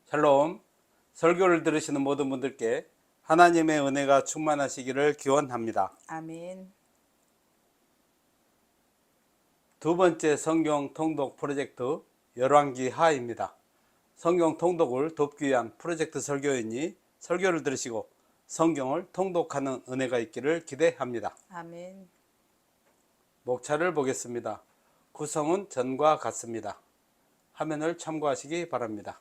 샬롬. 설교를 들으시는 모든 분들께 하나님의 은혜가 충만하시기를 기원합니다. 아멘. 두 번째 성경 통독 프로젝트 열왕기 하입니다. 성경 통독을 돕기 위한 프로젝트 설교이니 설교를 들으시고 성경을 통독하는 은혜가 있기를 기대합니다. 아멘. 목차를 보겠습니다. 구성은 전과 같습니다. 화면을 참고하시기 바랍니다.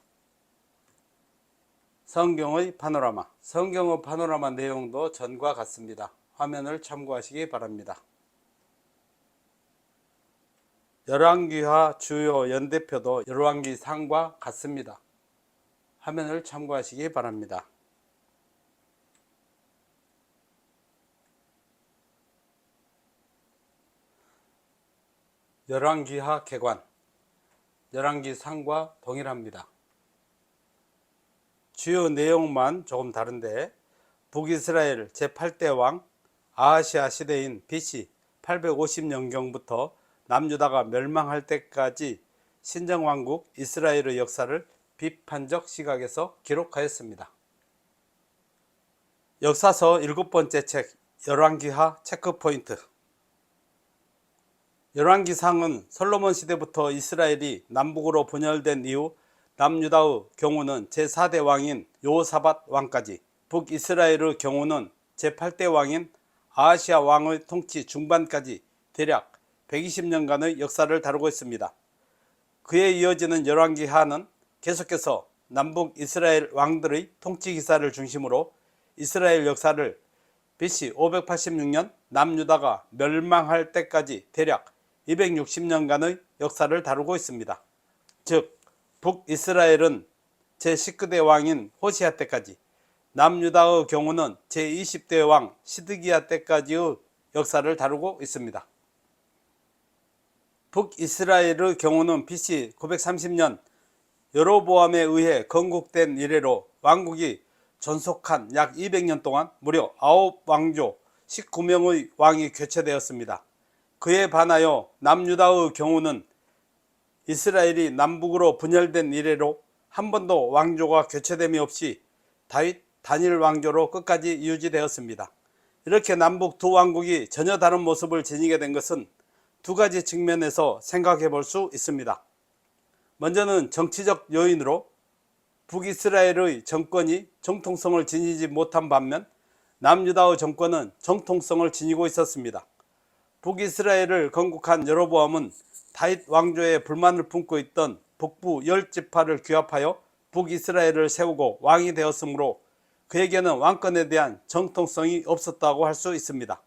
성경의 파노라마. 성경의 파노라마 내용도 전과 같습니다. 화면을 참고하시기 바랍니다. 열왕기하 주요 연대표도 열왕기상과 같습니다. 화면을 참고하시기 바랍니다. 열왕기하 개관. 열왕기상과 동일합니다. 주요 내용만 조금 다른데 북이스라엘 제8대 왕 아하시아 시대인 BC 850년경부터 남유다가 멸망할 때까지 신정왕국 이스라엘의 역사를 비판적 시각에서 기록하였습니다. 역사서 7번째 책 열왕기하 체크포인트. 열왕기상은 솔로몬 시대부터 이스라엘이 남북으로 분열된 이후 남유다의 경우는 제4대 왕인 여호사밧 왕까지, 북이스라엘의 경우는 제8대 왕인 아하시아 왕의 통치 중반까지 대략 120년간의 역사를 다루고 있습니다. 그에 이어지는 열왕기하는 계속해서 남북 이스라엘 왕들의 통치 기사를 중심으로 이스라엘 역사를 BC 586년 남유다가 멸망할 때까지 대략 260년간의 역사를 다루고 있습니다. 즉 북이스라엘은 제19대 왕인 호시아 때까지, 남유다의 경우는 제20대 왕 시드기야 때까지의 역사를 다루고 있습니다. 북이스라엘의 경우는 BC 930년 여로보암에 의해 건국된 이래로 왕국이 존속한 약 200년 동안 무려 9왕조 19명의 왕이 교체되었습니다. 그에 반하여 남유다의 경우는 이스라엘이 남북으로 분열된 이래로 한 번도 왕조가 교체됨이 없이 다윗 단일 왕조로 끝까지 유지되었습니다. 이렇게 남북 두 왕국이 전혀 다른 모습을 지니게 된 것은 두 가지 측면에서 생각해 볼 수 있습니다. 먼저는 정치적 요인으로 북이스라엘의 정권이 정통성을 지니지 못한 반면 남유다의 정권은 정통성을 지니고 있었습니다. 북이스라엘을 건국한 여로보암은 다윗 왕조에 불만을 품고 있던 북부 10지파를 규합하여 북이스라엘을 세우고 왕이 되었으므로 그에게는 왕권에 대한 정통성이 없었다고 할 수 있습니다.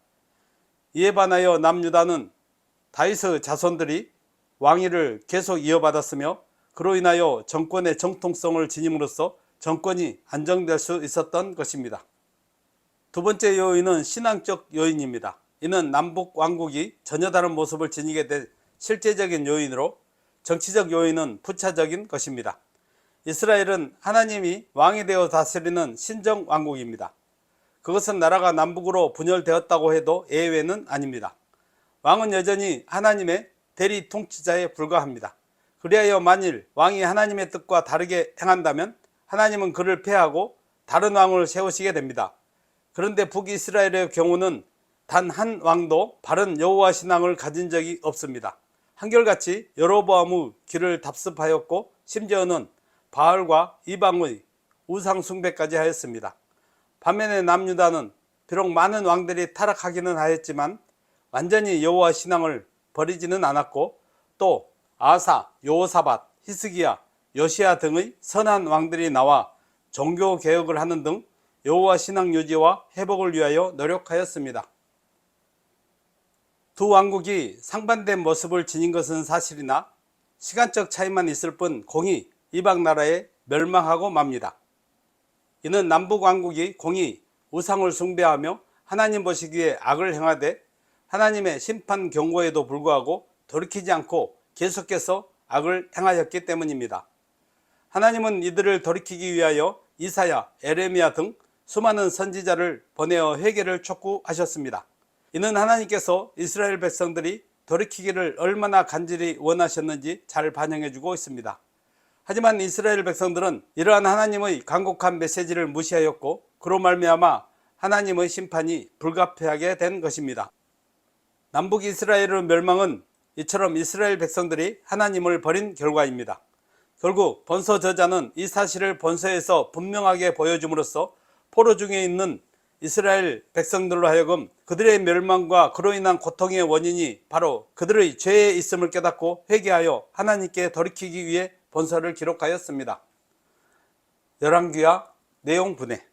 이에 반하여 남유다는 다윗의 자손들이 왕위를 계속 이어받았으며 그로 인하여 정권의 정통성을 지님으로써 정권이 안정될 수 있었던 것입니다. 두 번째 요인은 신앙적 요인입니다. 이는 남북 왕국이 전혀 다른 모습을 지니게 된 실제적인 요인으로, 정치적 요인은 부차적인 것입니다. 이스라엘은 하나님이 왕이 되어 다스리는 신정 왕국입니다. 그것은 나라가 남북으로 분열되었다고 해도 예외는 아닙니다. 왕은 여전히 하나님의 대리 통치자에 불과합니다. 그리하여 만일 왕이 하나님의 뜻과 다르게 행한다면 하나님은 그를 폐하고 다른 왕을 세우시게 됩니다. 그런데 북이스라엘의 경우는 단 한 왕도 바른 여호와 신앙을 가진 적이 없습니다. 한결같이 여로보암의 길을 답습하였고 심지어는 바알과 이방의 우상 숭배까지 하였습니다. 반면에 남유다는 비록 많은 왕들이 타락하기는 하였지만 완전히 여호와 신앙을 버리지는 않았고, 또 아사, 여호사밧, 히스기야, 요시야 등의 선한 왕들이 나와 종교 개혁을 하는 등 여호와 신앙 유지와 회복을 위하여 노력하였습니다. 두 왕국이 상반된 모습을 지닌 것은 사실이나 시간적 차이만 있을 뿐 공히 이방 나라에 멸망하고 맙니다. 이는 남북 왕국이 공히 우상을 숭배하며 하나님 보시기에 악을 행하되 하나님의 심판 경고에도 불구하고 돌이키지 않고 계속해서 악을 행하였기 때문입니다. 하나님은 이들을 돌이키기 위하여 이사야, 에레미야 등 수많은 선지자를 보내어 회개를 촉구하셨습니다. 이는 하나님께서 이스라엘 백성들이 돌이키기를 얼마나 간절히 원하셨는지 잘 반영해주고 있습니다. 하지만 이스라엘 백성들은 이러한 하나님의 간곡한 메시지를 무시하였고 그로 말미암아 하나님의 심판이 불가피하게 된 것입니다. 남북 이스라엘의 멸망은 이처럼 이스라엘 백성들이 하나님을 버린 결과입니다. 결국 본서 저자는 이 사실을 본서에서 분명하게 보여줌으로써 포로 중에 있는 이스라엘 백성들로 하여금 그들의 멸망과 그로 인한 고통의 원인이 바로 그들의 죄에 있음을 깨닫고 회개하여 하나님께 돌이키기 위해 본서를 기록하였습니다. 열왕기하 내용 분해.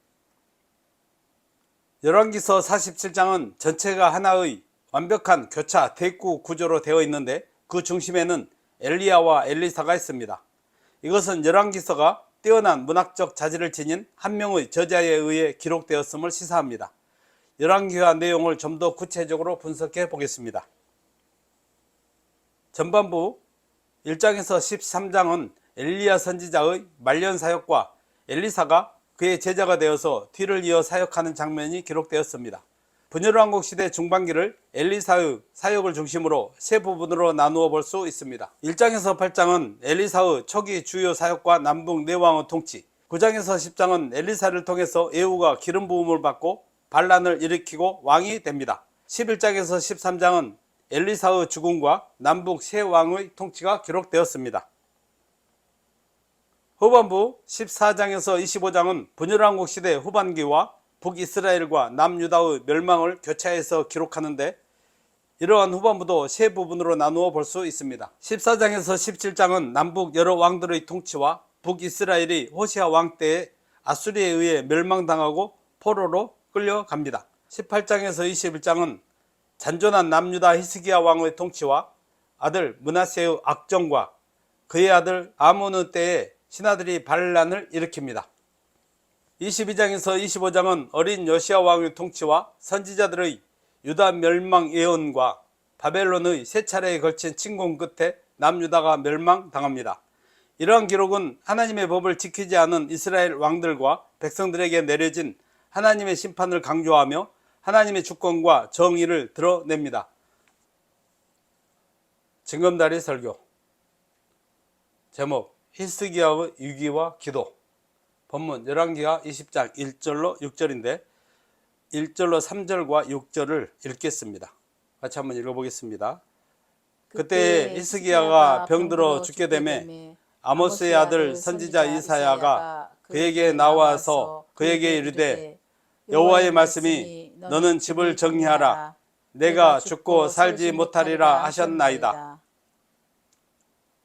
열왕기서 47장은 전체가 하나의 완벽한 교차 대구 구조로 되어 있는데 그 중심에는 엘리야와 엘리사가 있습니다. 이것은 열왕기서가 뛰어난 문학적 자질을 지닌 한 명의 저자에 의해 기록되었음을 시사합니다. 열왕기하 내용을 좀 더 구체적으로 분석해 보겠습니다. 전반부 1장에서 13장은 엘리야 선지자의 말년 사역과 엘리사가 그의 제자가 되어서 뒤를 이어 사역하는 장면이 기록되었습니다. 분열왕국 시대 중반기를 엘리사의 사역을 중심으로 세 부분으로 나누어 볼 수 있습니다. 1장에서 8장은 엘리사의 초기 주요 사역과 남북 내왕의 통치, 9장에서 10장은 엘리사를 통해서 예후가 기름 부음을 받고 반란을 일으키고 왕이 됩니다. 11장에서 13장은 엘리사의 죽음과 남북 세 왕의 통치가 기록되었습니다. 후반부 14장에서 25장은 분열왕국 시대 후반기와 북이스라엘과 남유다의 멸망을 교차해서 기록하는데 이러한 후반부도 세 부분으로 나누어 볼 수 있습니다. 14장에서 17장은 남북 여러 왕들의 통치와 북이스라엘이 호시아 왕 때에 아수리에 의해 멸망당하고 포로로 끌려갑니다. 18장에서 21장은 잔존한 남유다 히스기야 왕의 통치와 아들 므낫세의 악정과 그의 아들 아몬의 때에 신하들이 반란을 일으킵니다. 22장에서 25장은 어린 요시야 왕의 통치와 선지자들의 유다 멸망 예언과 바벨론의 세 차례에 걸친 침공 끝에 남유다가 멸망당합니다. 이러한 기록은 하나님의 법을 지키지 않은 이스라엘 왕들과 백성들에게 내려진 하나님의 심판을 강조하며 하나님의 주권과 정의를 드러냅니다. 징검다리 설교. 제목 히스기야의 위기와 기도. 본문 열왕기하 20장 1절로 6절인데 1절로 3절과 6절을 읽겠습니다. 같이 한번 읽어보겠습니다. 그때 히스기야가 병들어 죽게 되매 아모스의 아들 선지자 이사야가 그에게 나와서 그에게 이르되 여호와의 말씀이 너는 집을 정리하라. 내가 죽고 살지 못하리라 하셨나이다.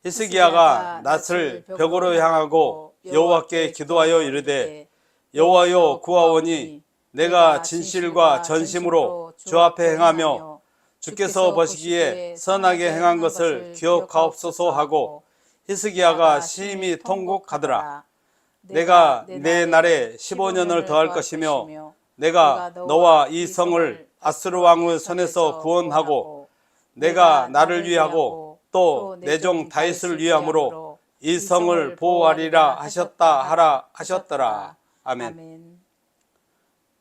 히스기야가 낯을 벽으로 향하고 여호와께 기도하여 이르되 여호와여 구하오니 내가 진실과 전심으로 주 앞에 행하며 주께서 보시기에 선하게 행한 것을 기억하옵소서 하고 히스기야가 심히 통곡하더라. 내가 내 날에 15년을 더할 것이며 내가 너와 이 성을 아스루 왕의 손에서 구원하고 내가 나를 위하고 또 내 종 다윗을 위함으로 이 성을 보호하리라 하셨다 하라 하셨더라. 아멘.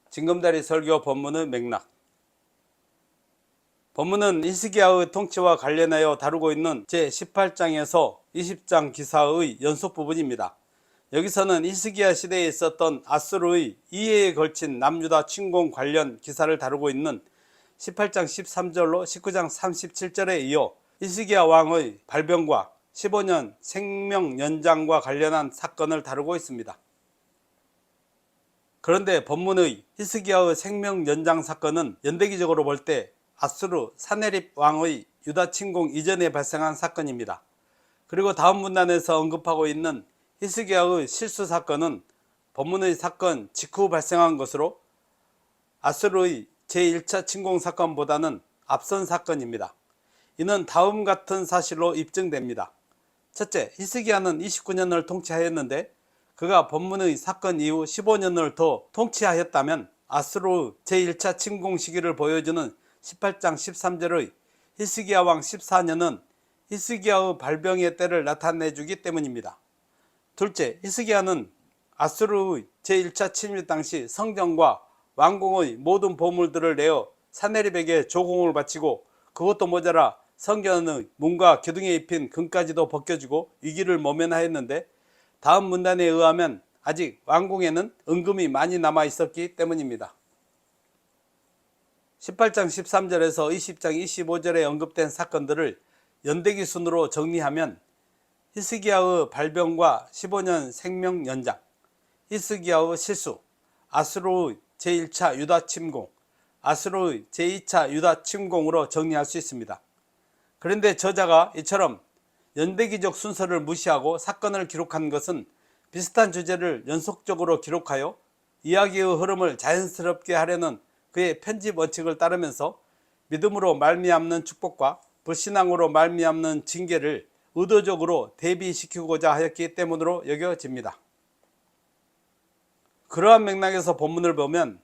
징검다리 설교 본문의 맥락. 본문은 히스기야의 통치와 관련하여 다루고 있는 제18장에서 20장 기사의 연속 부분입니다. 여기서는 히스기야 시대에 있었던 아수르의 이해에 걸친 남유다 침공 관련 기사를 다루고 있는 18장 13절로 19장 37절에 이어 히스기야 왕의 발병과 15년 생명 연장과 관련한 사건을 다루고 있습니다. 그런데 본문의 히스기야의 생명 연장 사건은 연대기적으로 볼 때 아수르 사네립 왕의 유다 침공 이전에 발생한 사건입니다. 그리고 다음 문단에서 언급하고 있는 히스기야의 실수 사건은 본문의 사건 직후 발생한 것으로 아수르의 제1차 침공 사건보다는 앞선 사건입니다. 이는 다음 같은 사실로 입증됩니다. 첫째, 히스기야는 29년을 통치하였는데 그가 본문의 사건 이후 15년을 더 통치하였다면 아수르 제1차 침공 시기를 보여주는 18장 13절의 히스기야 왕 14년은 히스기야의 발병의 때를 나타내주기 때문입니다. 둘째, 히스기야는 아수르의 제1차 침입 당시 성전과 왕궁의 모든 보물들을 내어 사네립에게 조공을 바치고 그것도 모자라 성전의 문과 기둥에 입힌 금까지도 벗겨지고 위기를 모면하였는데 다음 문단에 의하면 아직 왕궁에는 은금이 많이 남아 있었기 때문입니다. 18장 13절에서 20장 25절에 언급된 사건들을 연대기 순으로 정리하면 히스기야의 발병과 15년 생명 연장, 히스기야의 실수, 아수르의 제1차 유다 침공, 아수르의 제2차 유다 침공으로 정리할 수 있습니다. 그런데 저자가 이처럼 연대기적 순서를 무시하고 사건을 기록한 것은 비슷한 주제를 연속적으로 기록하여 이야기의 흐름을 자연스럽게 하려는 그의 편집 원칙을 따르면서 믿음으로 말미암는 축복과 불신앙으로 말미암는 징계를 의도적으로 대비시키고자 하였기 때문으로 여겨집니다. 그러한 맥락에서 본문을 보면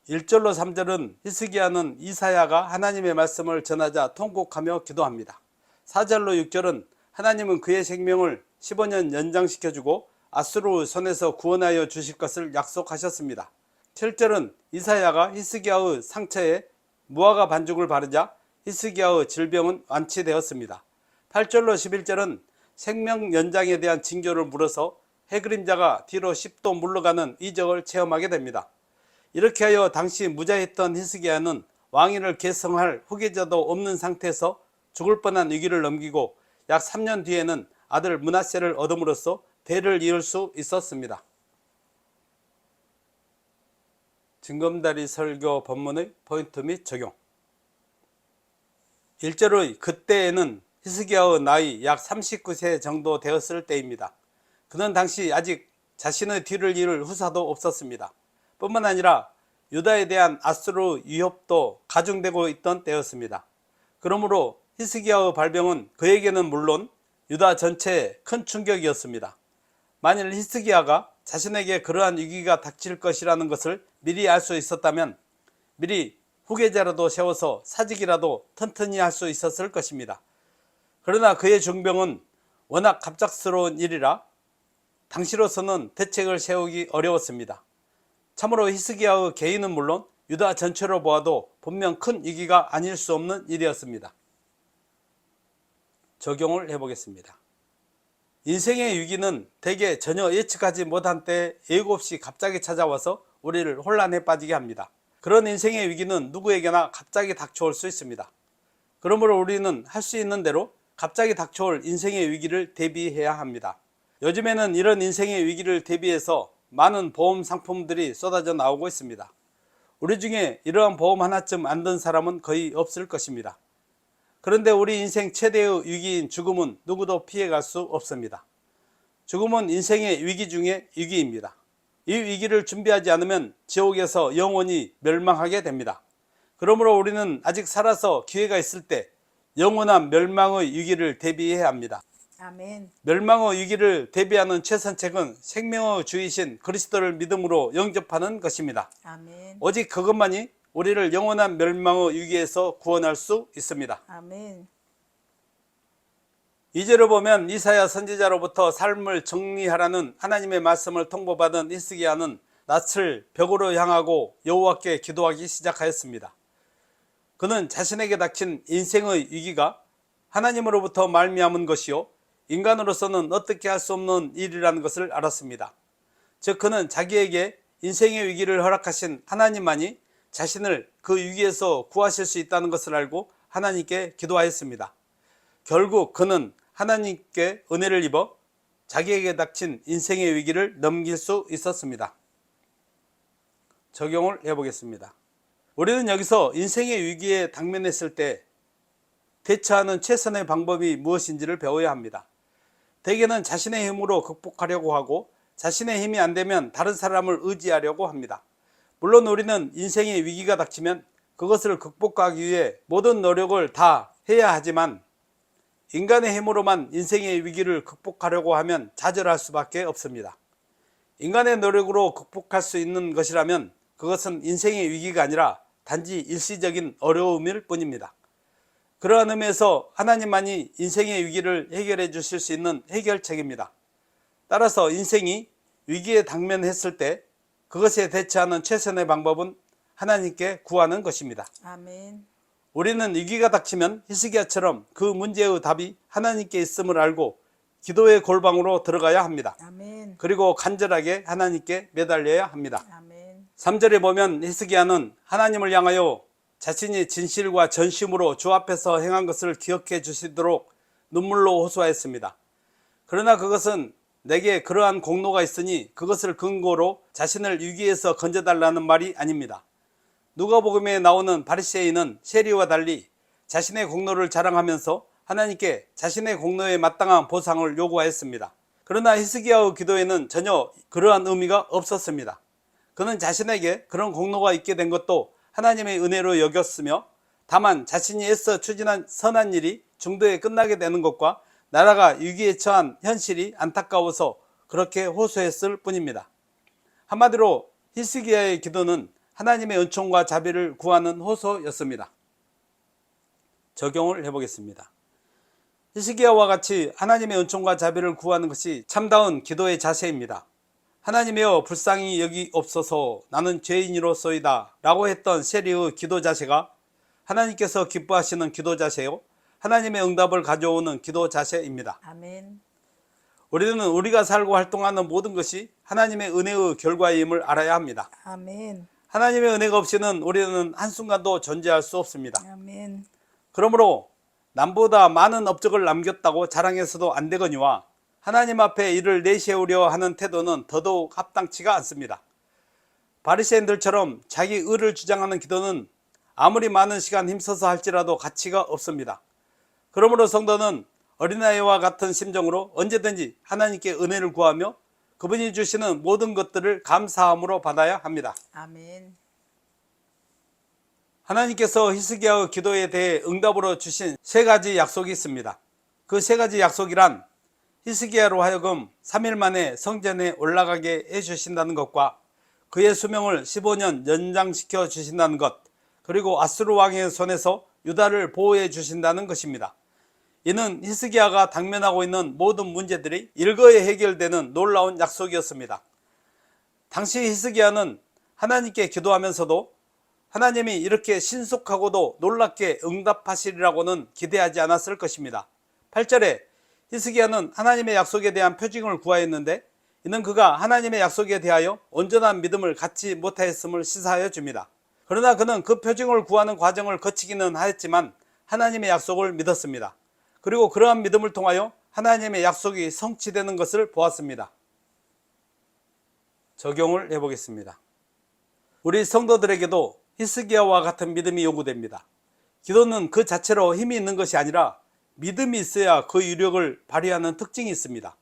1절로 3절은 히스기야는 이사야가 하나님의 말씀을 전하자 통곡하며 기도합니다. 4절로 6절은 하나님은 그의 생명을 15년 연장시켜주고 아수르의 손에서 구원하여 주실 것을 약속하셨습니다. 7절은 이사야가 히스기야의 상처에 무화과 반죽을 바르자 히스기야의 질병은 완치되었습니다. 8절로 11절은 생명 연장에 대한 징조를 물어서 해그림자가 뒤로 10도 물러가는 이적을 체험하게 됩니다. 이렇게 하여 당시 무자했던 히스기야는 왕위를 계승할 후계자도 없는 상태에서 죽을 뻔한 위기를 넘기고 약 3년 뒤에는 아들 므낫세를 얻음으로써 대를 이을 수 있었습니다. 징검다리 설교 본문의 포인트 및 적용. 1절의 그때에는 히스기야의 나이 약 39세 정도 되었을 때입니다. 그는 당시 아직 자신의 뒤를 이을 후사도 없었습니다. 뿐만 아니라 유다에 대한 아수르 위협도 가중되고 있던 때였습니다. 그러므로 히스기야의 발병은 그에게는 물론 유다 전체에 큰 충격이었습니다. 만일 히스기야가 자신에게 그러한 위기가 닥칠 것이라는 것을 미리 알 수 있었다면 미리 후계자라도 세워서 사직이라도 튼튼히 할 수 있었을 것입니다. 그러나 그의 중병은 워낙 갑작스러운 일이라 당시로서는 대책을 세우기 어려웠습니다. 참으로 히스기야의 개인은 물론 유다 전체로 보아도 분명 큰 위기가 아닐 수 없는 일이었습니다. 적용을 해보겠습니다. 인생의 위기는 대개 전혀 예측하지 못한 때 예고 없이 갑자기 찾아와서 우리를 혼란에 빠지게 합니다. 그런 인생의 위기는 누구에게나 갑자기 닥쳐올 수 있습니다. 그러므로 우리는 할 수 있는 대로 갑자기 닥쳐올 인생의 위기를 대비해야 합니다. 요즘에는 이런 인생의 위기를 대비해서 많은 보험 상품들이 쏟아져 나오고 있습니다. 우리 중에 이러한 보험 하나쯤 안 든 사람은 거의 없을 것입니다. 그런데 우리 인생 최대의 위기인 죽음은 누구도 피해갈 수 없습니다. 죽음은 인생의 위기 중의 위기입니다. 이 위기를 준비하지 않으면 지옥에서 영원히 멸망하게 됩니다. 그러므로 우리는 아직 살아서 기회가 있을 때 영원한 멸망의 위기를 대비해야 합니다. 아멘. 멸망의 위기를 대비하는 최선책은 생명의 주이신 그리스도를 믿음으로 영접하는 것입니다. 아멘. 오직 그것만이 우리를 영원한 멸망의 위기에서 구원할 수 있습니다. 아멘. 2절을 보면 이사야 선지자로부터 삶을 정리하라는 하나님의 말씀을 통보받은 히스기야는 낯을 벽으로 향하고 여호와께 기도하기 시작하였습니다. 그는 자신에게 닥친 인생의 위기가 하나님으로부터 말미암은 것이요 인간으로서는 어떻게 할 수 없는 일이라는 것을 알았습니다. 즉 그는 자기에게 인생의 위기를 허락하신 하나님만이 자신을 그 위기에서 구하실 수 있다는 것을 알고 하나님께 기도하였습니다. 결국 그는 하나님께 은혜를 입어 자기에게 닥친 인생의 위기를 넘길 수 있었습니다. 적용을 해보겠습니다. 우리는 여기서 인생의 위기에 당면했을 때 대처하는 최선의 방법이 무엇인지를 배워야 합니다. 대개는 자신의 힘으로 극복하려고 하고 자신의 힘이 안 되면 다른 사람을 의지하려고 합니다. 물론 우리는 인생의 위기가 닥치면 그것을 극복하기 위해 모든 노력을 다 해야 하지만 인간의 힘으로만 인생의 위기를 극복하려고 하면 좌절할 수밖에 없습니다. 인간의 노력으로 극복할 수 있는 것이라면 그것은 인생의 위기가 아니라 단지 일시적인 어려움일 뿐입니다. 그러한 의미에서 하나님만이 인생의 위기를 해결해 주실 수 있는 해결책입니다. 따라서 인생이 위기에 당면했을 때 그것에 대처하는 최선의 방법은 하나님께 구하는 것입니다. 아멘. 우리는 위기가 닥치면 히스기야처럼 그 문제의 답이 하나님께 있음을 알고 기도의 골방으로 들어가야 합니다. 아멘. 그리고 간절하게 하나님께 매달려야 합니다. 아멘. 3절에 보면 히스기야는 하나님을 향하여 자신이 진실과 전심으로 주 앞에서 행한 것을 기억해 주시도록 눈물로 호소하였습니다. 그러나 그것은 내게 그러한 공로가 있으니 그것을 근거로 자신을 위기에서 건져달라는 말이 아닙니다. 누가복음에 나오는 바리새인은 세리와 달리 자신의 공로를 자랑하면서 하나님께 자신의 공로에 마땅한 보상을 요구하였습니다. 그러나 히스기야의 기도에는 전혀 그러한 의미가 없었습니다. 그는 자신에게 그런 공로가 있게 된 것도 하나님의 은혜로 여겼으며 다만 자신이 애써 추진한 선한 일이 중도에 끝나게 되는 것과 나라가 위기에 처한 현실이 안타까워서 그렇게 호소했을 뿐입니다. 한마디로 히스기야의 기도는 하나님의 은총과 자비를 구하는 호소였습니다. 적용을 해보겠습니다. 히스기야와 같이 하나님의 은총과 자비를 구하는 것이 참다운 기도의 자세입니다. 하나님이여 불쌍히 여기옵소서 나는 죄인이로소이다 라고 했던 세리의 기도 자세가 하나님께서 기뻐하시는 기도 자세요, 하나님의 응답을 가져오는 기도 자세입니다. 아멘. 우리는 우리가 살고 활동하는 모든 것이 하나님의 은혜의 결과임을 알아야 합니다. 아멘. 하나님의 은혜가 없이는 우리는 한순간도 존재할 수 없습니다. 아멘. 그러므로 남보다 많은 업적을 남겼다고 자랑해서도 안 되거니와 하나님 앞에 이를 내세우려 하는 태도는 더더욱 합당치가 않습니다. 바리새인들처럼 자기 의를 주장하는 기도는 아무리 많은 시간 힘써서 할지라도 가치가 없습니다. 그러므로 성도는 어린아이와 같은 심정으로 언제든지 하나님께 은혜를 구하며 그분이 주시는 모든 것들을 감사함으로 받아야 합니다. 아멘. 하나님께서 히스기야의 기도에 대해 응답으로 주신 세 가지 약속이 있습니다. 그 세 가지 약속이란 히스기야로 하여금 3일 만에 성전에 올라가게 해주신다는 것과 그의 수명을 15년 연장시켜 주신다는 것, 그리고 아수르 왕의 손에서 유다를 보호해 주신다는 것입니다. 이는 히스기야가 당면하고 있는 모든 문제들이 일거에 해결되는 놀라운 약속이었습니다. 당시 히스기야는 하나님께 기도하면서도 하나님이 이렇게 신속하고도 놀랍게 응답하시리라고는 기대하지 않았을 것입니다. 8절에 히스기야는 하나님의 약속에 대한 표징을 구하였는데 이는 그가 하나님의 약속에 대하여 온전한 믿음을 갖지 못하였음을 시사하여 줍니다. 그러나 그는 그 표징을 구하는 과정을 거치기는 하였지만 하나님의 약속을 믿었습니다. 그리고 그러한 믿음을 통하여 하나님의 약속이 성취되는 것을 보았습니다. 적용을 해보겠습니다. 우리 성도들에게도 히스기야와 같은 믿음이 요구됩니다. 기도는 그 자체로 힘이 있는 것이 아니라 믿음이 있어야 그 유력을 발휘하는 특징이 있습니다.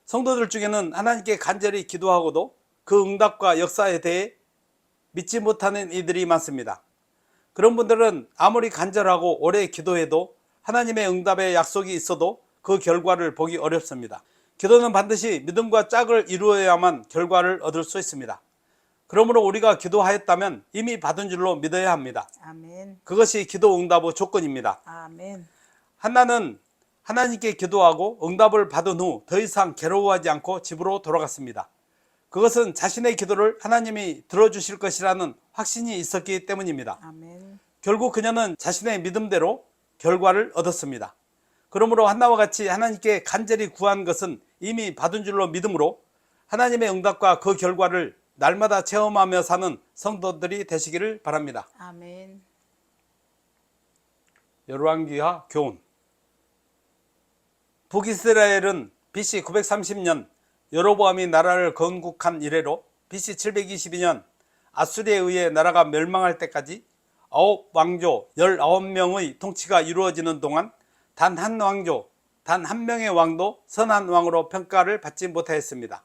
성도들 중에는 하나님께 간절히 기도하고도 그 응답과 역사에 대해 믿지 못하는 이들이 많습니다. 그런 분들은 아무리 간절하고 오래 기도해도 하나님의 응답의 약속이 있어도 그 결과를 보기 어렵습니다. 기도는 반드시 믿음과 짝을 이루어야만 결과를 얻을 수 있습니다. 그러므로 우리가 기도하였다면 이미 받은 줄로 믿어야 합니다. 아멘. 그것이 기도 응답의 조건입니다. 아멘. 한나는 하나님께 기도하고 응답을 받은 후 더 이상 괴로워하지 않고 집으로 돌아갔습니다. 그것은 자신의 기도를 하나님이 들어주실 것이라는 확신이 있었기 때문입니다. 아멘. 결국 그녀는 자신의 믿음대로 결과를 얻었습니다. 그러므로 한나와 같이 하나님께 간절히 구한 것은 이미 받은 줄로 믿음으로 하나님의 응답과 그 결과를 날마다 체험하며 사는 성도들이 되시기를 바랍니다. 아멘. 열왕기하 교훈. 북이스라엘은 BC 930년 여로보암이 나라를 건국한 이래로 BC 722년 아수리에 의해 나라가 멸망할 때까지 9왕조 19명의 통치가 이루어지는 동안 단 한 왕조, 단 한 명의 왕도 선한 왕으로 평가를 받지 못하였습니다.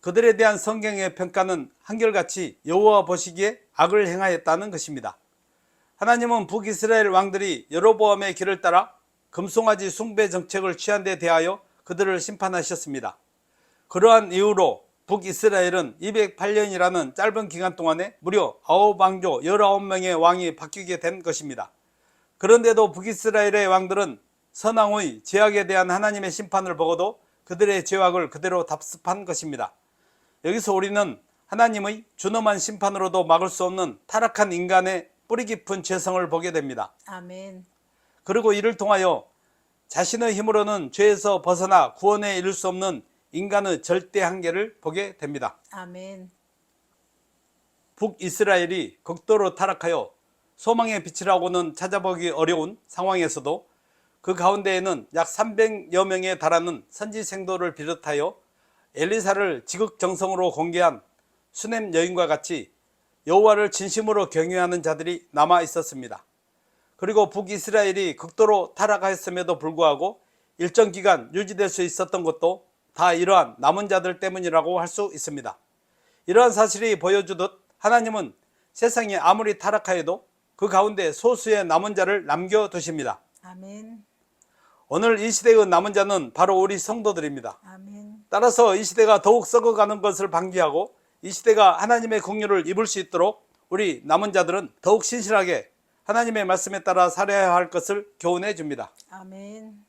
그들에 대한 성경의 평가는 한결같이 여호와 보시기에 악을 행하였다는 것입니다. 하나님은 북이스라엘 왕들이 여로보암의 길을 따라 금송아지 숭배 정책을 취한 데 대하여 그들을 심판하셨습니다. 그러한 이유로 북이스라엘은 208년이라는 짧은 기간 동안에 무려 9왕조 19명의 왕이 바뀌게 된 것입니다. 그런데도 북이스라엘의 왕들은 선왕의 죄악에 대한 하나님의 심판을 보고도 그들의 죄악을 그대로 답습한 것입니다. 여기서 우리는 하나님의 준엄한 심판으로도 막을 수 없는 타락한 인간의 뿌리 깊은 죄성을 보게 됩니다. 아멘. 그리고 이를 통하여 자신의 힘으로는 죄에서 벗어나 구원에 이를 수 없는 인간의 절대 한계를 보게 됩니다. 아멘. 북이스라엘이 극도로 타락하여 소망의 빛이라고는 찾아보기 어려운 상황에서도 그 가운데에는 약 300여 명에 달하는 선지 생도를 비롯하여 엘리사를 지극정성으로 공개한 수넴 여인과 같이 여호와를 진심으로 경외하는 자들이 남아 있었습니다. 그리고 북이스라엘이 극도로 타락하였음에도 불구하고 일정 기간 유지될 수 있었던 것도 다 이러한 남은 자들 때문이라고 할 수 있습니다. 이러한 사실이 보여주듯 하나님은 세상이 아무리 타락하여도 그 가운데 소수의 남은 자를 남겨두십니다. 아멘. 오늘 이 시대의 남은 자는 바로 우리 성도들입니다. 아멘. 따라서 이 시대가 더욱 썩어가는 것을 방지하고 이 시대가 하나님의 긍휼을 입을 수 있도록 우리 남은 자들은 더욱 신실하게 하나님의 말씀에 따라 살아야 할 것을 교훈해 줍니다. 아멘.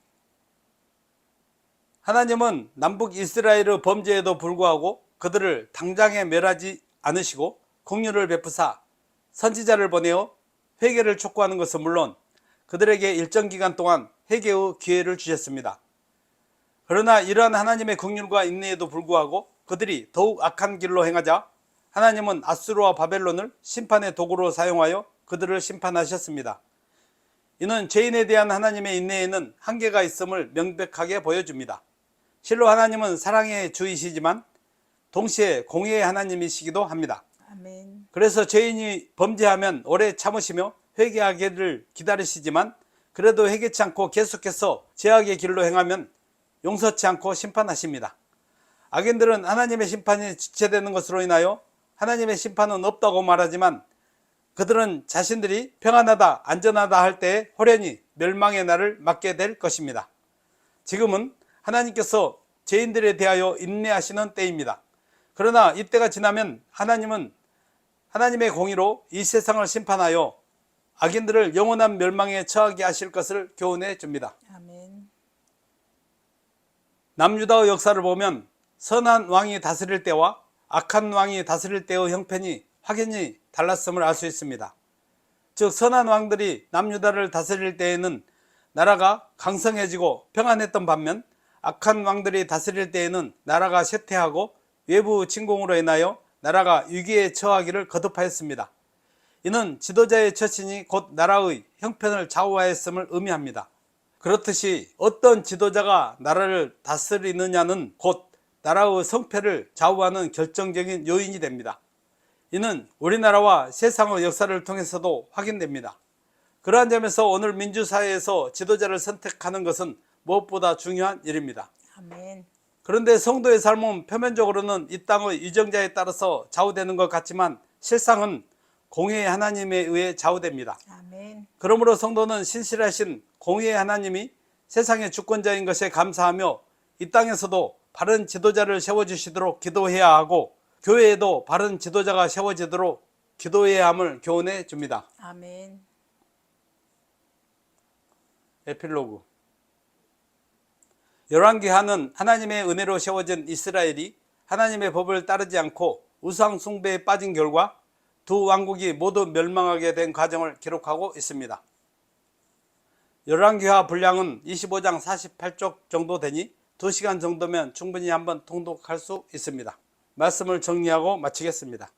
하나님은 남북 이스라엘의 범죄에도 불구하고 그들을 당장에 멸하지 않으시고 긍휼을 베푸사 선지자를 보내어 회개를 촉구하는 것은 물론 그들에게 일정 기간 동안 회개의 기회를 주셨습니다. 그러나 이러한 하나님의 긍휼과 인내에도 불구하고 그들이 더욱 악한 길로 행하자 하나님은 아수르와 바벨론을 심판의 도구로 사용하여 그들을 심판하셨습니다. 이는 죄인에 대한 하나님의 인내에는 한계가 있음을 명백하게 보여줍니다. 실로 하나님은 사랑의 주이시지만 동시에 공의의 하나님이시기도 합니다. 아멘. 그래서 죄인이 범죄하면 오래 참으시며 회개하기를 기다리시지만 그래도 회개치 않고 계속해서 죄악의 길로 행하면 용서치 않고 심판하십니다. 악인들은 하나님의 심판이 지체되는 것으로 인하여 하나님의 심판은 없다고 말하지만 그들은 자신들이 평안하다 안전하다 할 때에 호련히 멸망의 날을 맞게 될 것입니다. 지금은 하나님께서 죄인들에 대하여 인내하시는 때입니다. 그러나 이때가 지나면 하나님은 하나님의 공의로 이 세상을 심판하여 악인들을 영원한 멸망에 처하게 하실 것을 교훈해 줍니다. 아멘. 남유다의 역사를 보면 선한 왕이 다스릴 때와 악한 왕이 다스릴 때의 형편이 확연히 달랐음을 알 수 있습니다. 즉 선한 왕들이 남유다를 다스릴 때에는 나라가 강성해지고 평안했던 반면 악한 왕들이 다스릴 때에는 나라가 쇠퇴하고 외부 침공으로 인하여 나라가 위기에 처하기를 거듭하였습니다. 이는 지도자의 처신이 곧 나라의 형편을 좌우하였음을 의미합니다. 그렇듯이 어떤 지도자가 나라를 다스리느냐는 곧 나라의 성패를 좌우하는 결정적인 요인이 됩니다. 이는 우리나라와 세상의 역사를 통해서도 확인됩니다. 그러한 점에서 오늘 민주사회에서 지도자를 선택하는 것은 무엇보다 중요한 일입니다. 아멘. 그런데 성도의 삶은 표면적으로는 이 땅의 유정자에 따라서 좌우되는 것 같지만 실상은 공의의 하나님에 의해 좌우됩니다. 아멘. 그러므로 성도는 신실하신 공의의 하나님이 세상의 주권자인 것에 감사하며 이 땅에서도 바른 지도자를 세워주시도록 기도해야 하고 교회에도 바른 지도자가 세워지도록 기도해야 함을 교훈해 줍니다. 아멘. 에필로그. 열왕기하는 하나님의 은혜로 세워진 이스라엘이 하나님의 법을 따르지 않고 우상 숭배에 빠진 결과 두 왕국이 모두 멸망하게 된 과정을 기록하고 있습니다. 열왕기하 분량은 25장 48쪽 정도 되니 2시간 정도면 충분히 한번 통독할 수 있습니다. 말씀을 정리하고 마치겠습니다.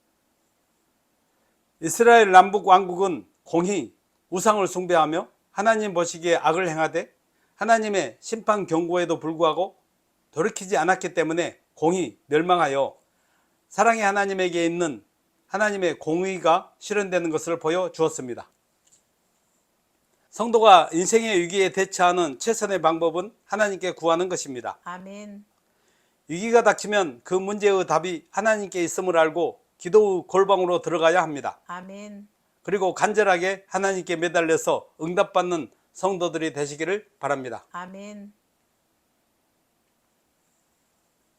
이스라엘 남북 왕국은 공히 우상을 숭배하며 하나님 보시기에 악을 행하되 하나님의 심판 경고에도 불구하고 돌이키지 않았기 때문에 공히 멸망하여 사랑의 하나님에게 있는 하나님의 공의가 실현되는 것을 보여주었습니다. 성도가 인생의 위기에 대처하는 최선의 방법은 하나님께 구하는 것입니다. 아멘. 위기가 닥치면 그 문제의 답이 하나님께 있음을 알고 기도의 골방으로 들어가야 합니다. 아멘. 그리고 간절하게 하나님께 매달려서 응답받는 성도들이 되시기를 바랍니다. 아멘.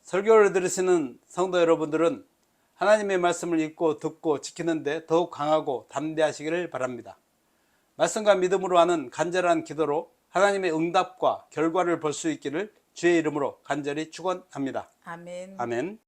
설교를 들으시는 성도 여러분들은 하나님의 말씀을 읽고 듣고 지키는데 더욱 강하고 담대하시기를 바랍니다. 말씀과 믿음으로 하는 간절한 기도로 하나님의 응답과 결과를 볼 수 있기를 주의 이름으로 간절히 축원합니다. 아멘. 아멘.